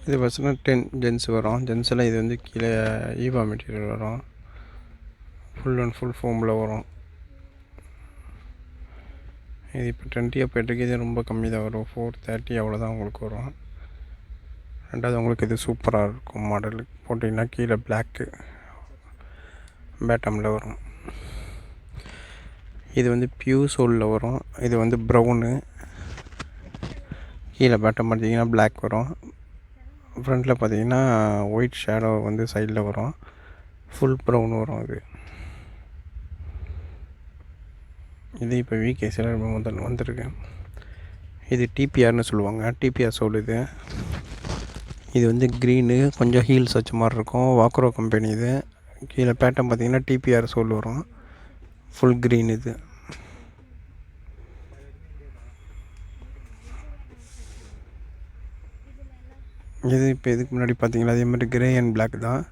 இது பார்த்தீங்கன்னா 10 ஜென்ஸ் வரும். ஜென்ஸில் இது வந்து கீழே ஈவா மெட்டீரியல் வரும். ஃபுல் அண்ட் ஃபுல் ஃபோமில் வரும். இது இப்போ 20 போய்ட்டுருக்கு. இது ரொம்ப கம்மி தான் வரும். 430 அவ்வளோதான் உங்களுக்கு வரும். ரெண்டாவது உங்களுக்கு இது சூப்பராக இருக்கும் மாடலு. போட்டிங்கன்னா கீழே பிளாக்கு பேட்டமில் வரும். இது வந்து பியூர் சோலில் வரும். இது வந்து ப்ரௌனு. கீழே பேட்டம் பார்த்தீங்கன்னா பிளாக் வரும். ஃப்ரண்ட்டில் பார்த்தீங்கன்னா ஒயிட் ஷேடோ வந்து சைடில் வரும். ஃபுல் ப்ரௌன் வரும். இது இப்போ விகேசியில் முதல் வந்திருக்கு. இது டிபிஆர்னு சொல்லுவாங்க. டிபிஆர் சோல் இது. இது வந்து க்ரீனு, கொஞ்சம் ஹீல்ஸ் வச்ச மாதிரி இருக்கும். வாக்ரோ கம்பெனி இது. கீழே பேட்டம் பார்த்தீங்கன்னா டிபிஆர் சோல் வரும். ஃபுல் க்ரீன் இது. இது இப்போ இதுக்கு முன்னாடி பார்த்தீங்களா அதே மாதிரி கிரே அண்ட் பிளாக் தான்.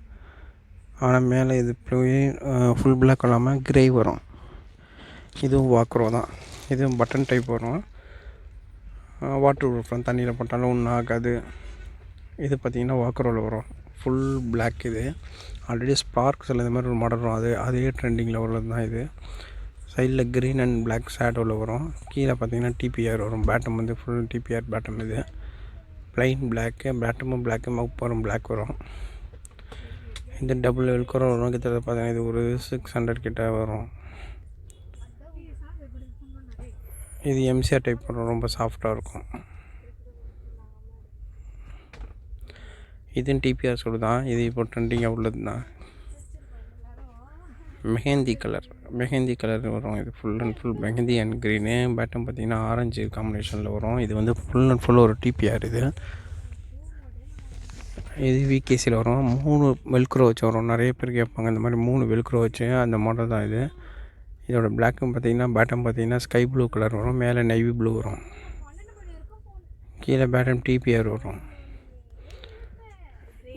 ஆனால் மேலே இது போய் ஃபுல் பிளாக் இல்லாமல் கிரே வரும். இதுவும் வாக்ரோ தான். இதுவும் பட்டன் டைப் வரும். வாட்டர் ப்ரூஃப் தான், தண்ணியில் போட்டாலும் ஒன்றும் ஆகாது. இது பார்த்திங்கன்னா வாக்ரோவில் வரும். ஃபுல் பிளாக் இது. ஆல்ரெடி ஸ்பார்க்ஸில் இந்த மாதிரி ஒரு மாடல் வரும். அதே ட்ரெண்டிங்கில் உள்ளது தான் இது. சைடில் க்ரீன் அண்ட் பிளாக் ஷேடோவில் வரும். கீழே பார்த்திங்கன்னா டிபிஆர் வரும். பேட்டம் வந்து ஃபுல் டிபிஆர் பேட்டம் இது. ப்ளைன் பிளாக்கு, பேட்டமும் பிளாக்கு, மவுப்பரும் பிளாக் வரும். இந்த டபுள் வெல்க்ரோ வரும். கிட்டத்தட்ட பார்த்தீங்கன்னா இது ஒரு 600 கிட்ட வரும். இது எம்சிஆர் டைப் வரும். ரொம்ப சாஃப்டாக இருக்கும். இதுவும் டிபிஆர் சோல் தான். இது இப்போ ட்ரெண்டிங்காக உள்ளது தான். மெஹந்தி கலர் வரும். இது full and full mehndi and green. Pattern பார்த்திங்கன்னா ஆரஞ்சு காம்பினேஷனில் வரும். இது வந்து ஃபுல் அண்ட் ஃபுல் ஒரு டிபிஆர் இது. இது விகேசியில் வரும். 3 வெல்க்ரோ வச்சு வரும். நிறைய பேர் கேட்பாங்க இந்த மாதிரி 3 வெல்க்ரோ வச்சு. அந்த மாடல் தான் இது. இதோட பிளாக்கும் பார்த்திங்கன்னா பேட்டம் பார்த்திங்கன்னா ஸ்கை ப்ளூ கலர் வரும். மேலே நேவி ப்ளூ வரும். கீழே பேட்டம் டிபிஆர் வரும்.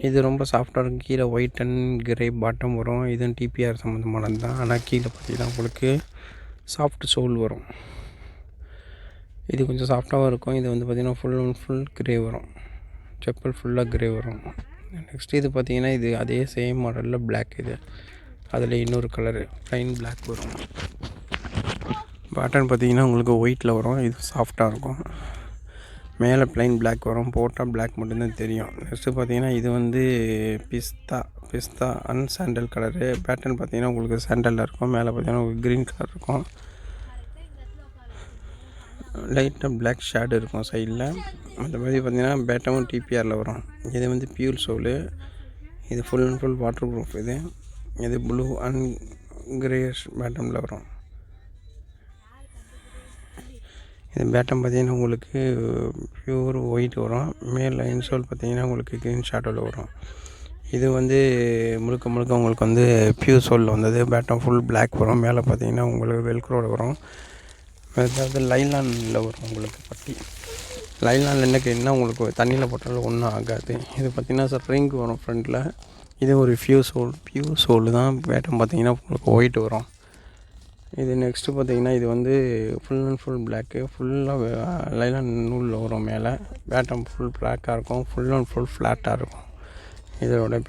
இது ரொம்ப சாஃப்டாக இருக்கும். கீழே ஒயிட் அண்ட் கிரே பாட்டம் வரும். இதுவும் டிபிஆர் சம்மந்தமானது தான். ஆனால் கீழே பார்த்திங்கன்னா உங்களுக்கு சாஃப்ட் சோல் வரும். இது கொஞ்சம் சாஃப்டாகவும் இருக்கும். இது வந்து பார்த்திங்கன்னா ஃபுல் அண்ட் ஃபுல் கிரே வரும். செப்பல் ஃபுல்லாக கிரே வரும். நெக்ஸ்ட் இது பார்த்திங்கன்னா இது அதே சேம் மாடலில் பிளாக். இது அதில் இன்னொரு கலரு ப்ளைன் பிளாக் வரும். பேட்டர்ன் பார்த்திங்கன்னா உங்களுக்கு ஒயிட்டில் வரும். இது சாஃப்டாக இருக்கும். மேலே ப்ளைன் பிளாக் வரும். போட்டால் பிளாக் மட்டும்தான் தெரியும். நெக்ஸ்ட்டு பார்த்திங்கன்னா இது வந்து பிஸ்தா அண்ட் சாண்டல் கலரு. பேட்டர்ன் பார்த்திங்கன்னா உங்களுக்கு சாண்டலில் இருக்கும். மேலே பார்த்திங்கன்னா உங்களுக்கு க்ரீன் கலர் இருக்கும். லைட்டாக பிளாக் ஷேடு இருக்கும் சைடில். அந்த மாதிரி பார்த்திங்கன்னா பேட்டமும் டிபிஆரில் வரும். இது வந்து பியூர் சோலு. இது full and full water proof. இது ப்ளூ அண்ட் கிரேஷ் பேட்டமில் வரும். இது பேட்டம் பார்த்திங்கன்னா உங்களுக்கு பியூர் ஒயிட் வரும். மேலே இன்சோல் பார்த்திங்கன்னா உங்களுக்கு க்ரீன் ஷேடோவில் வரும். இது வந்து முழுக்க உங்களுக்கு வந்து பியூர் சோலில் வந்தது. பேட்டம் ஃபுல் பிளாக் வரும். மேலே பார்த்திங்கன்னா உங்களுக்கு வெல்க்ரோவில் வரும். அதாவது லைலானில் வரும் உங்களுக்கு பட்டி. லைலானில் என்ன கேட்டிங்கன்னா உங்களுக்கு தண்ணியில் போட்டாலும் ஒன்றும் ஆகாது. இது பார்த்திங்கன்னா ரிங் வரும் ஃப்ரண்ட்டில். இது ஒரு பியூர் சோல் தான். பேட்டம் பார்த்திங்கன்னா உங்களுக்கு ஒயிட் வரும். இது நெக்ஸ்ட்டு பார்த்திங்கன்னா இது வந்து ஃபுல் அண்ட் ஃபுல் பிளாக்கு. ஃபுல்லாக லைலான் நூலில் வரும். மேலே பேட்டம் ஃபுல் பிளாக்காக இருக்கும். ஃபுல் அண்ட் ஃபுல் ஃப்ளாட்டாக இருக்கும். இதோட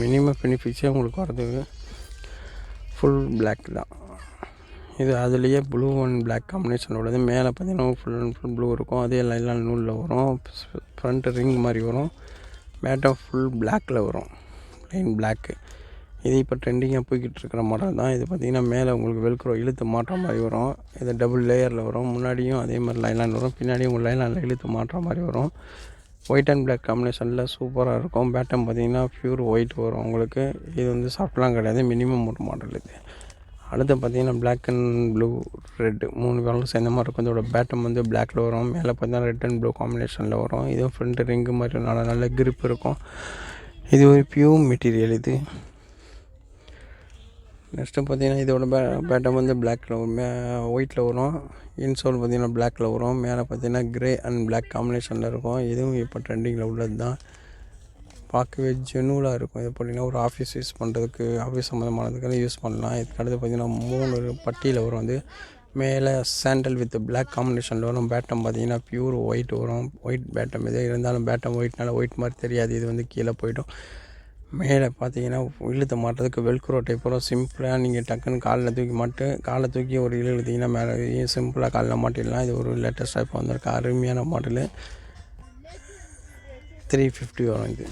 மினிமம் பெனிஃபிட்ஸே உங்களுக்கு வரது ஃபுல் பிளாக் தான். இது அதுலேயே ப்ளூ அண்ட் பிளாக் காம்பினேஷன் உள்ளது. மேலே பார்த்திங்கன்னா ஃபுல் அண்ட் ஃபுல் ப்ளூ இருக்கும். அதே லைலான் நூலில் வரும். ஃப்ரண்ட்டு ரிங் மாதிரி வரும். பேட்டம் ஃபுல் பிளாக்கில் வரும். Plain black. இது இப்போ ட்ரெண்டிங்காக போய்கிட்டு இருக்கிற மாடல் தான். இது பார்த்திங்கன்னா மேலே உங்களுக்கு வெல்க்ரோ இழுத்து மாட்டுற மாதிரி வரும். இது டபுள் லேயரில் வரும். முன்னாடியும் அதே மாதிரி லைலான் வரும். பின்னாடியும் உங்களுக்கு லைலானில் இழுத்து மாட்டுற மாதிரி வரும். ஒயிட் அண்ட் பிளாக் காம்பினேஷனில் சூப்பராக இருக்கும். பேட்டம் பார்த்திங்கன்னா பியூர் ஒயிட் வரும் உங்களுக்கு. இது வந்து சாஃப்ட்லாம் கிடையாது. மினிமம் ஒரு மாடல் இது. அடுத்து பார்த்திங்கன்னா black and blue red 3 colour சேர்ந்த மாதிரி இருக்கும். இதோட பேட்டம் வந்து பிளாக்கில் வரும். மேலே பார்த்திங்கன்னா ரெட் அண்ட் ப்ளூ காம்பினேஷனில் வரும். இதுவும் ஃப்ரண்ட்டு ரிங்கு மாதிரி நல்ல கிரிப் இருக்கும். இது ஒரு பியூர் மெட்டீரியல் இது. நெக்ஸ்ட்டு பார்த்திங்கன்னா இதோட பேட்டம் வந்து பிளாக்கில் வரும். ஒயிட்டில் வரும். இன்சோல் பார்த்திங்கன்னா பிளாக்கில் வரும். மேலே பார்த்திங்கன்னா கிரே அண்ட் பிளாக் காம்பினேஷனில் இருக்கும். இதுவும் இப்போ ட்ரெண்டிங்கில் உள்ளது தான். பார்க்கவே ஜெனுவலாக இருக்கும். இது பார்த்திங்கன்னா ஒரு ஆஃபீஸ் யூஸ் பண்ணுறதுக்கு, ஆஃபீஸ் சம்மந்தமானதுக்கெல்லாம் யூஸ் பண்ணலாம். இதுக்கு அடுத்து பார்த்திங்கன்னா 3 பட்டியில் வரும். வந்து மேலே சாண்டல் வித் பிளாக் காம்பினேஷனில் வரும். பேட்டம் பார்த்தீங்கன்னா பியூர் ஒயிட் வரும். ஒயிட் பேட்டம் இது இருந்தாலும் பேட்டம் ஒயிட்னால ஒயிட் மாதிரி தெரியாது. இது வந்து கீழே போய்டும். மேலே பார்த்தீங்கன்னா இழுத்து மாட்டுறதுக்கு வெல்க்ரோ டைப் வரும். சிம்பிளாக நீங்கள் டக்குன்னு காலை தூக்கி ஒரு இழுத்தீங்கன்னா மேலே சிம்பிளாக காலில் மாட்டிடலாம். இது ஒரு லேட்டஸ்ட்டாக இப்போ வந்திருக்க அருமையான மாடலு. 350 வரும் இது.